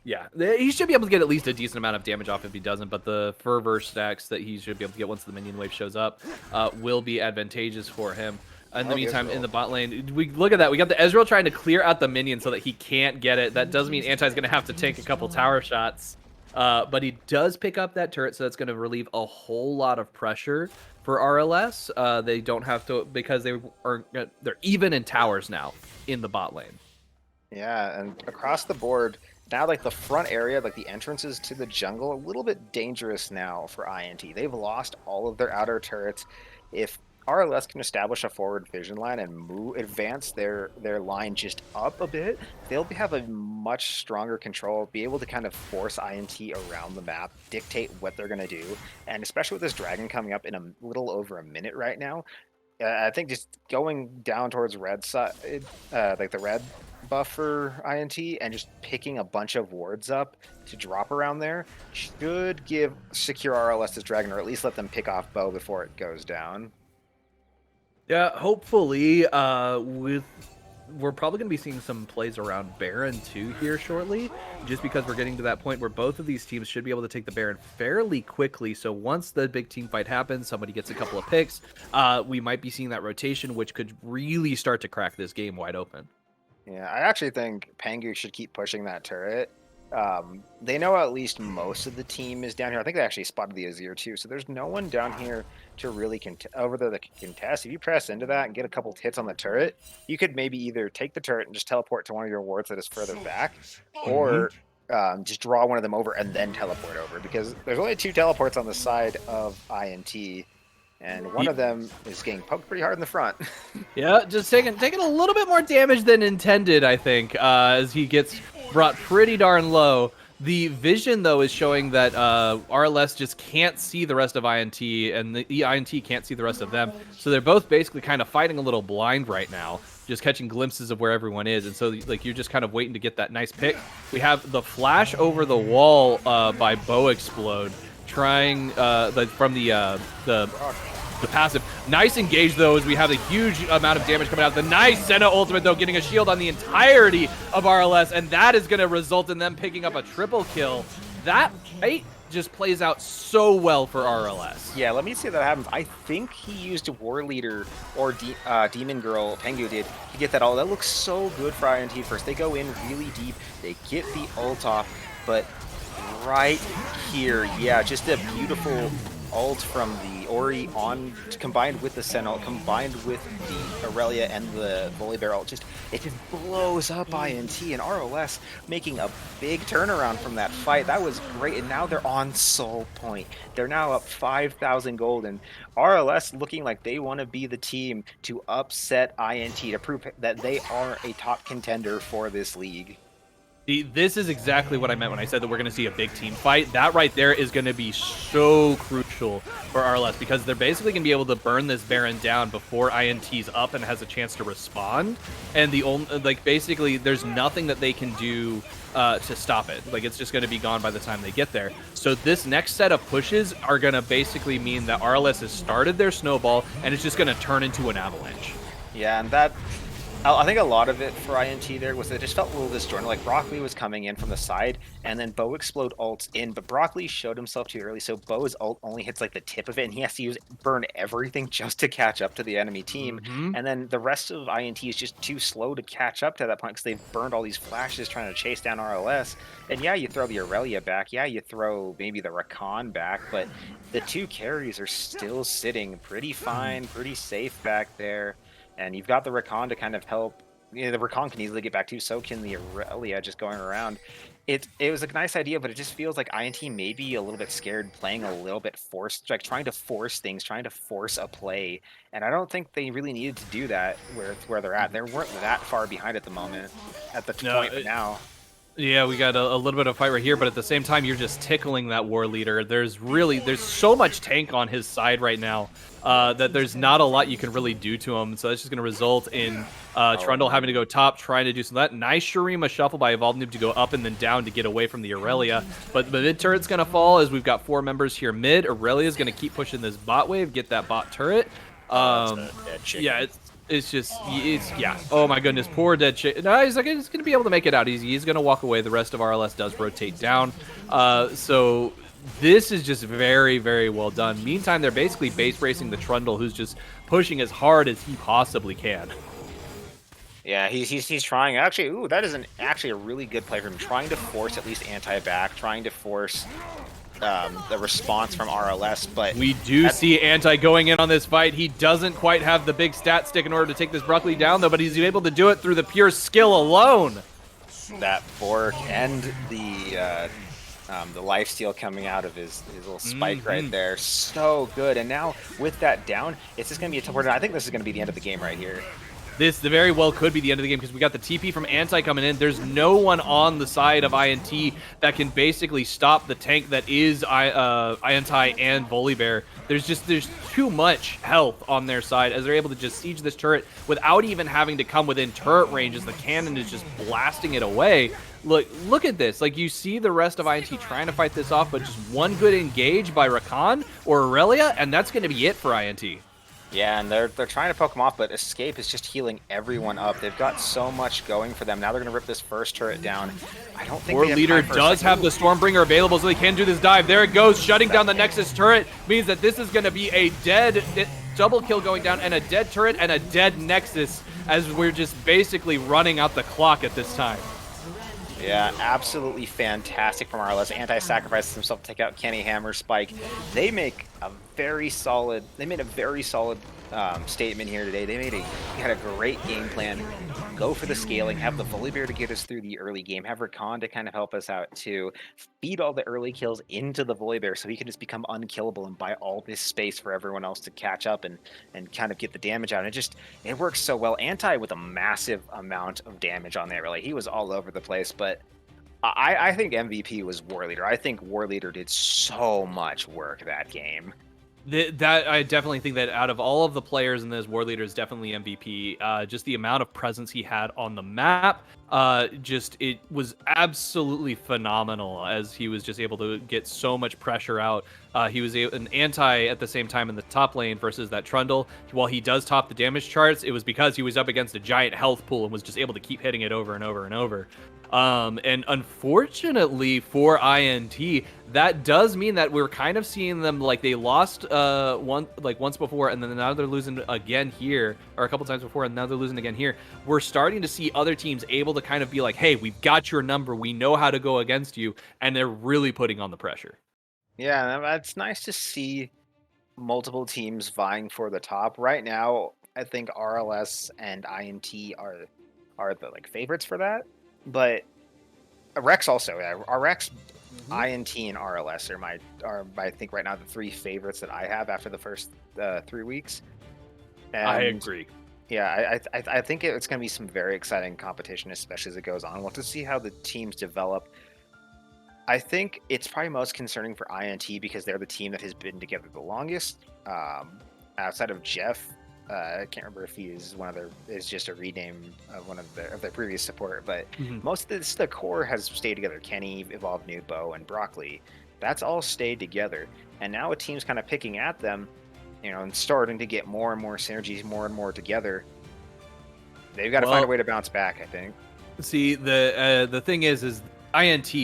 Yeah, he should be able to get at least a decent amount of damage off if he doesn't, but the fervor stacks that he should be able to get once the minion wave shows up will be advantageous for him. In the meantime, in the bot lane, we look at that. We got the Ezreal trying to clear out the minion so that he can't get it. That does mean Anti's going to have to take a couple tower shots, but he does pick up that turret, so that's going to relieve a whole lot of pressure for RLS. They don't have to, because they're even in towers now in the bot lane. Yeah, and across the board, now like the front area, like the entrances to the jungle, a little bit dangerous now for INT. They've lost all of their outer turrets. If RLS can establish a forward vision line and advance their line just up a bit, they'll have a much stronger control, be able to kind of force INT around the map, dictate what they're going to do. And especially with this dragon coming up in a little over a minute right now, I think just going down towards red side, like the red buff for INT, and just picking a bunch of wards up to drop around there should give secure RLS this dragon, or at least let them pick off Bo before it goes down. Yeah, hopefully, we're probably going to be seeing some plays around Baron too here shortly, just because we're getting to that point where both of these teams should be able to take the Baron fairly quickly. So once the big team fight happens, somebody gets a couple of picks, we might be seeing that rotation, which could really start to crack this game wide open. Yeah, I actually think Pangu should keep pushing that turret. They know at least most of the team is down here. I think they actually spotted the Azir too, so there's no one down here to really over there that can contest. If you press into that and get a couple hits on the turret, you could maybe either take the turret and just teleport to one of your wards that is further back, or just draw one of them over and then teleport over, because there's only 2 teleports on the side of INT, and one of them is getting poked pretty hard in the front. Yeah, just taking a little bit more damage than intended, I think, as he gets brought pretty darn low. The vision, though, is showing that RLS just can't see the rest of INT, and the INT can't see the rest of them. So they're both basically kind of fighting a little blind right now, just catching glimpses of where everyone is. And so, like, you're just kind of waiting to get that nice pick. We have the flash over the wall by Bow Explode, trying from the passive. Nice engage, though, as we have a huge amount of damage coming out. The nice Senna ultimate, though, getting a shield on the entirety of RLS, and that is going to result in them picking up a triple kill. That fight just plays out so well for RLS. Yeah, let me see if that happens. I think he used a War Leader or Demon Girl, Pengu did, to get that ult. That looks so good for INT first. They go in really deep, they get the ult off, but right here, yeah, just a beautiful ult from the Ori combined with the Sentinel, combined with the Aurelia and the Volibear ult, it just blows up INT, and RLS making a big turnaround from that fight. That was great, and now they're on Soul Point. They're now up 5,000 gold, and RLS looking like they want to be the team to upset INT, to prove that they are a top contender for this league. This is exactly what I meant when I said that we're going to see a big team fight. That right there is going to be so crucial for RLS, because they're basically going to be able to burn this Baron down before INT's up and has a chance to respond. And the only, like, basically, there's nothing that they can do to stop it. Like, it's just going to be gone by the time they get there. So this next set of pushes are going to basically mean that RLS has started their snowball, and it's just going to turn into an avalanche. Yeah, and I think a lot of it for INT there was that it just felt a little disjointed. Like, Broccoli was coming in from the side, and then Bow Explode ults in, but Broccoli showed himself too early, so Bow's ult only hits like the tip of it, and he has to burn everything just to catch up to the enemy team. And then the rest of INT is just too slow to catch up to that point, because they've burned all these flashes trying to chase down RLS. And yeah, you throw the Aurelia back, yeah, you throw maybe the Rakan back, but the two carries are still sitting pretty fine, pretty safe back there. And you've got the Rakan to kind of help. You know, the Rakan can easily get back too, so can the Aurelia just going around. It was a nice idea, but it just feels like INT may be a little bit scared, playing a little bit forced, like trying to force things, trying to force a play. And I don't think they really needed to do that where they're at. They weren't that far behind at the moment, at the point, but now. Yeah, we got a little bit of fight right here, but at the same time, you're just tickling that War Leader. There's so much tank on his side right now that there's not a lot you can really do to him. So that's just going to result in Trundle having to go top, trying to do some of that. Nice Shurima shuffle by Evolved Noob to go up and then down to get away from the Aurelia. But the mid turret's going to fall, as we've got 4 members here mid. Aurelia is going to keep pushing this bot wave, get that bot turret. Yeah, yeah. Oh my goodness, poor dead chick. No, he's gonna be able to make it out easy. He's gonna walk away. The rest of RLS does rotate down. So this is just very, very well done. Meantime, they're basically base racing the Trundle, who's just pushing as hard as he possibly can. Yeah, he's trying. Actually, that is actually a really good play from him. Trying to force at least anti-back, trying to force the response from RLS, but we do see Anti going in on this fight. He doesn't quite have the big stat stick in order to take this Broccoli down, though, but he's able to do it through the pure skill alone. That fork and the lifesteal coming out of his little spike right there, so good. And now with that down, it's just gonna be a tough. I think this is gonna be the end of the game right here. This very well could be the end of the game, because we got the TP from Anti coming in. There's no one on the side of INT that can basically stop the tank that is Anti and Volibear. There's too much health on their side, as they're able to just siege this turret without even having to come within turret range, as the cannon is just blasting it away. Look at this. Like, you see the rest of INT trying to fight this off, but just one good engage by Rakan or Aurelia, and that's going to be it for INT. Yeah, and they're trying to poke him off, but Escape is just healing everyone up. They've got so much going for them. Now they're going to rip this first turret down. I don't think War Leader does have the Stormbringer available, so they can do this dive. There it goes, shutting down the Nexus turret. Means that this is going to be a dead double kill going down, and a dead turret and a dead Nexus, as we're just basically running out the clock at this time. Yeah, absolutely fantastic from RLS. Anti-sacrifices himself to take out Kenny Hammer Spike. They make a very solid. They made a very solid statement here today. They had a great game plan. Go for the scaling. Have the Volibear to get us through the early game. Have Rakan to kind of help us out to feed all the early kills into the Volibear, so he can just become unkillable and buy all this space for everyone else to catch up and kind of get the damage out. And it works so well. Anti with a massive amount of damage on there. Really, he was all over the place, but I think MVP was War Leader. I think War Leader did so much work that game. That I definitely think that out of all of the players in this, War Leader is definitely MVP. Just the amount of presence he had on the map, just it was absolutely phenomenal as he was just able to get so much pressure out. He was an anti at the same time in the top lane versus that Trundle. While he does top the damage charts, it was because he was up against a giant health pool and was just able to keep hitting it over and over and over. And unfortunately for INT, that does mean that we're kind of seeing them like they lost once before, and then now they're losing again here, or a couple times before, and now they're losing again here. We're starting to see other teams able to kind of be like, hey, we've got your number, we know how to go against you, and they're really putting on the pressure. Yeah, it's nice to see multiple teams vying for the top. Right now, I think RLS and INT are the like favorites for that. But Rex also, yeah, Rex, INT, and RLS are I think right now the three favorites that I have after the first 3 weeks. And I agree. yeah, I think it's going to be some very exciting competition, especially as it goes on. We'll have to see how the teams develop. I think it's probably most concerning for INT because they're the team that has been together the longest. Outside of Jeff, I can't remember if he is is just a rename of one of their previous support, but most of the core has stayed together. Kenny, Evolve, Nubo, and Broccoli. That's all stayed together, and now a team's kind of picking at them, and starting to get more and more synergies, more and more together. They've got to find a way to bounce back, I think. See, the thing is INT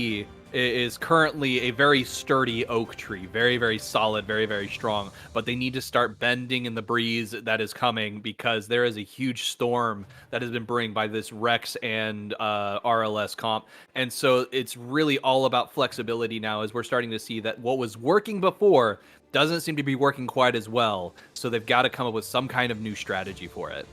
is currently a very sturdy oak tree, very, very solid, very, very strong, but they need to start bending in the breeze that is coming because there is a huge storm that has been brewing by this Rex and RLS comp. And so it's really all about flexibility now as we're starting to see that what was working before doesn't seem to be working quite as well. So they've got to come up with some kind of new strategy for it.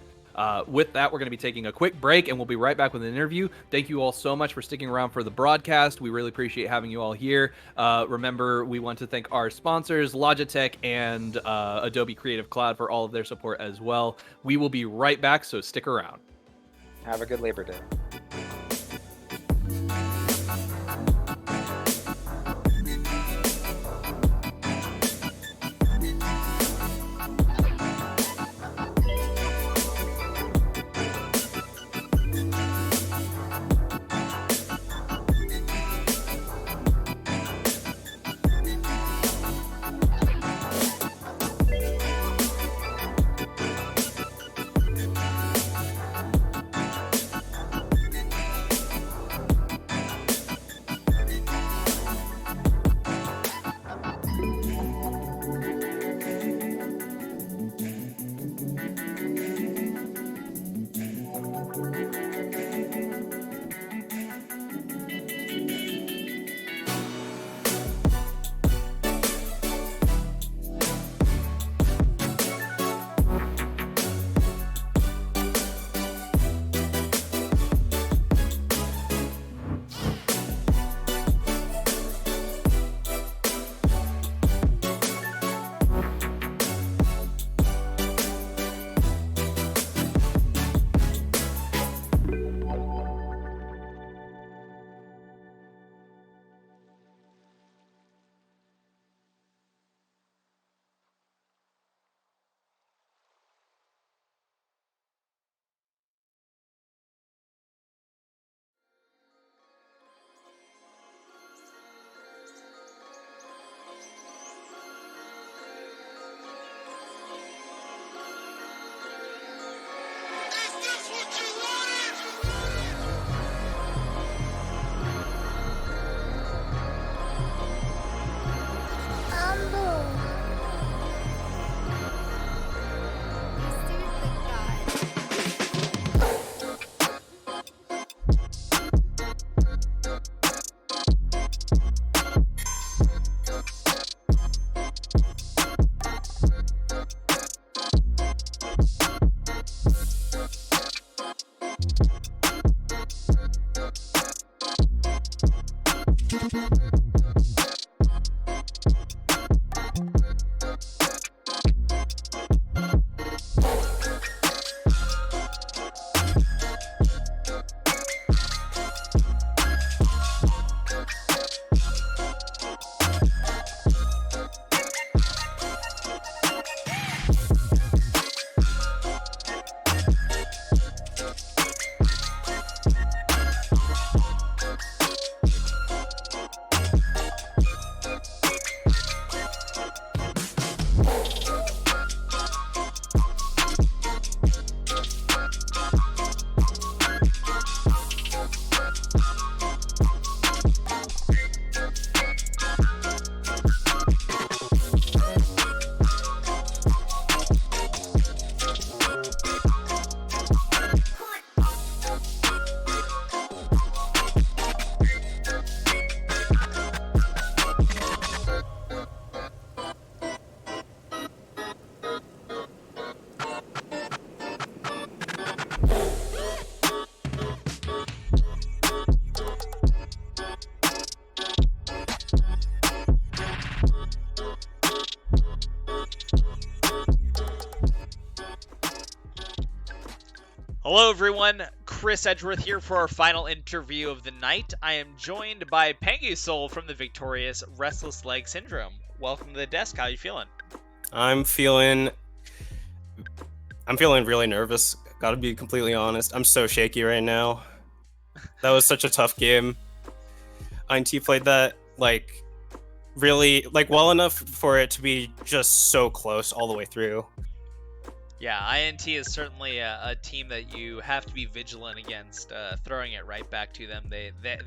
With that, we're going to be taking a quick break, and we'll be right back with an interview. Thank you all so much for sticking around for the broadcast. We really appreciate having you all here. Remember, we want to thank our sponsors, Logitech and Adobe Creative Cloud, for all of their support as well. We will be right back, so stick around. Have a good Labor Day. Hello, everyone. Chris Edgeworth here for our final interview of the night. I am joined by Pengu Soul from the victorious Restless Leg Syndrome. Welcome to the desk. How are you feeling? I'm feeling really nervous. Gotta be completely honest. I'm so shaky right now. That was such a tough game. INT played that really well enough for it to be just so close all the way through. Yeah, INT is certainly a team that you have to be vigilant against, throwing it right back to them.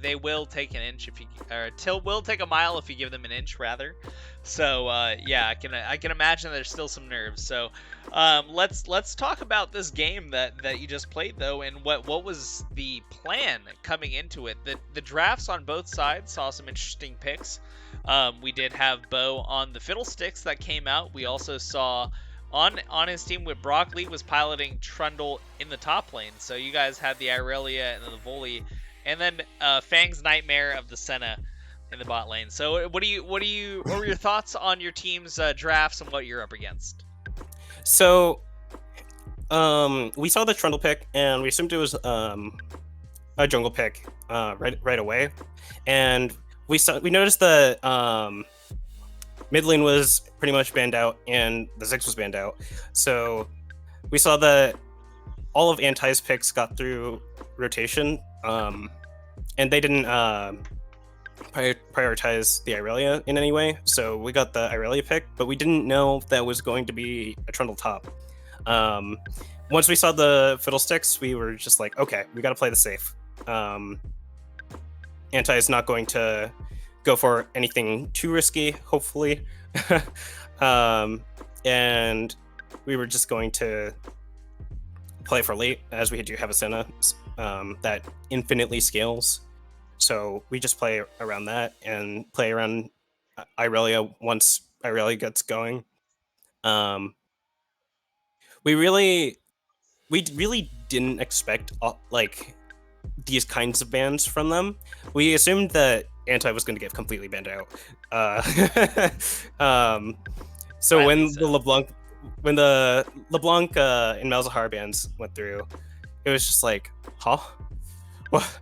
They will take an inch if you, or will take a mile if you give them an inch, rather. So yeah, I can imagine there's still some nerves. So let's talk about this game that you just played though, and what was the plan coming into it. The drafts on both sides saw some interesting picks. We did have Bo on the Fiddlesticks that came out. We also saw on his team with Brock Lee was piloting Trundle in the top lane. So you guys had the Irelia and then the Voli, and then Fang's Nightmare of the Senna in the bot lane. So what were your thoughts on your team's drafts and what you're up against? So we saw the Trundle pick and we assumed it was a jungle pick right away, and we noticed the mid lane was pretty much banned out and the Ziggs was banned out. So we saw that all of Anti's picks got through rotation, and they didn't prioritize the Irelia in any way. So we got the Irelia pick, but we didn't know that was going to be a Trundle top. Once we saw the Fiddlesticks, we were just like, okay, we got to play the safe. Anti is not going to go for anything too risky, hopefully. And we were just going to play for late, as we do have a Senna that infinitely scales. So we just play around that and play around Irelia once Irelia gets going. We really didn't expect these kinds of bans from them. We assumed that Anti was going to get completely banned out. So when the LeBlanc and Malzahar bans went through, it was just like, huh? What?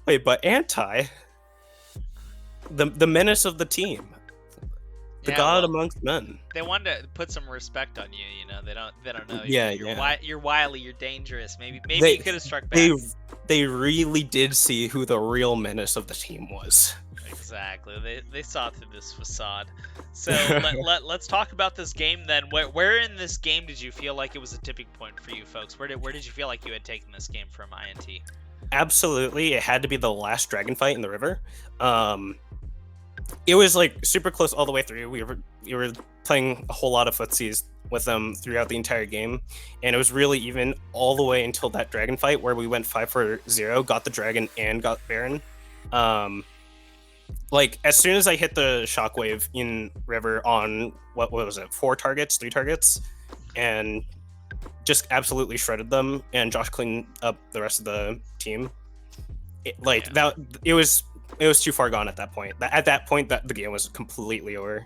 Wait, but Anti, the menace of the team, the god amongst men. They wanted to put some respect on you. You know, they don't know. Yeah, you're wily. You're dangerous. Maybe you could have struck back. They really did see who the real menace of the team was. Exactly. They saw through this facade. So let's talk about this game then. Where in this game did you feel like it was a tipping point for you folks? Where did you feel like you had taken this game from INT? Absolutely, it had to be the last dragon fight in the river. It was super close all the way through. We were playing a whole lot of footsies with them throughout the entire game, and it was really even all the way until that dragon fight where we went 5-for-0, got the dragon and got Baron. As soon as I hit the shockwave in river on what was it, 3 targets, and just absolutely shredded them, and Josh cleaned up the rest of the team. It was too far gone at that point. At that point, the game was completely over.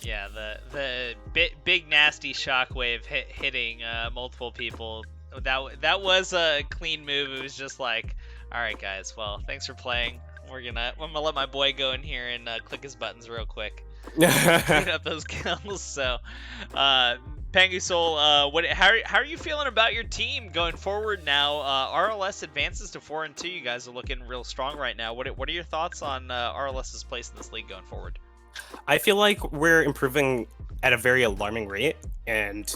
Yeah, the big nasty shockwave hitting multiple people. That was a clean move. It was just like, all right, guys. Well, thanks for playing. I'm gonna let my boy go in here and click his buttons real quick, clean up those kills. So, Pengu Soul, how are you feeling about your team going forward now? RLS advances to 4-2. You guys are looking real strong right now. What are your thoughts on RLS's place in this league going forward? I feel like we're improving at a very alarming rate, and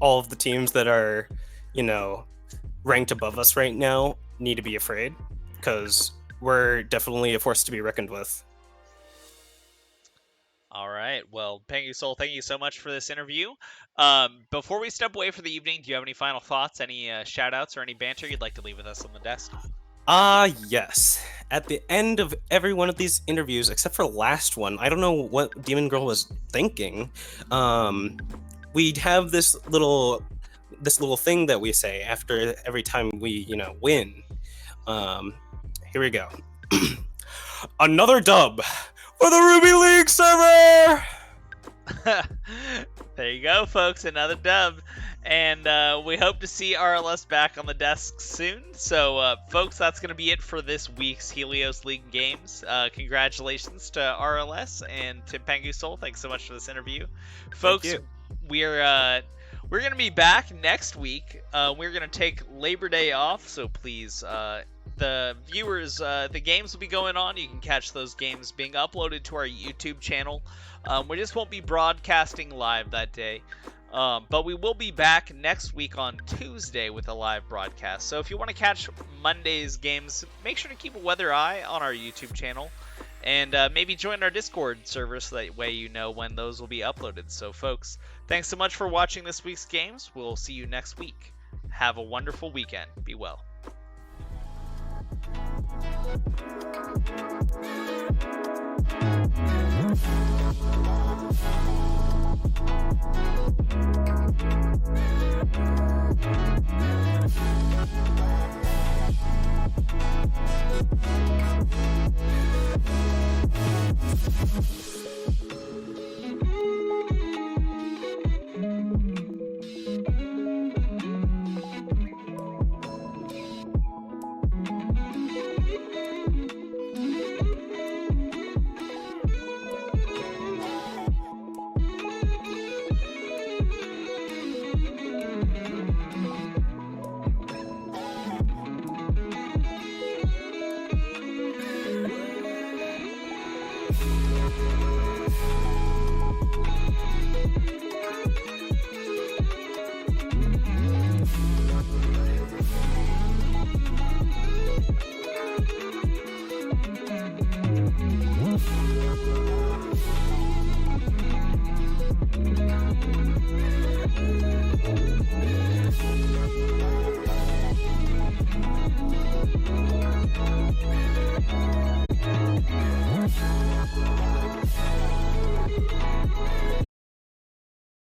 all of the teams that are, ranked above us right now need to be afraid, because we're definitely a force to be reckoned with. All right. Well, Pengu Soul, thank you so much for this interview. Before we step away for the evening, do you have any final thoughts, any shout-outs, or any banter you'd like to leave with us on the desk? Yes. At the end of every one of these interviews, except for the last one, I don't know what Demon Girl was thinking. We'd have this little thing that we say after every time we, win. Here we go. Another dub for the Ruby League server! There you go, folks. Another dub. And we hope to see RLS back on the desk soon. So, folks, that's going to be it for this week's Helios League games. Congratulations to RLS and to Pengu Soul. Thanks so much for this interview. Folks, you. we're going to be back next week. We're going to take Labor Day off, so please, the viewers, the games will be going on. You can catch those games being uploaded to our YouTube channel. We just won't be broadcasting live that day. But we will be back next week on Tuesday with a live broadcast. So if you want to catch Monday's games, make sure to keep a weather eye on our YouTube channel. And maybe join our Discord server so that way you know when those will be uploaded. So folks, thanks so much for watching this week's games. We'll see you next week. Have a wonderful weekend. Be well.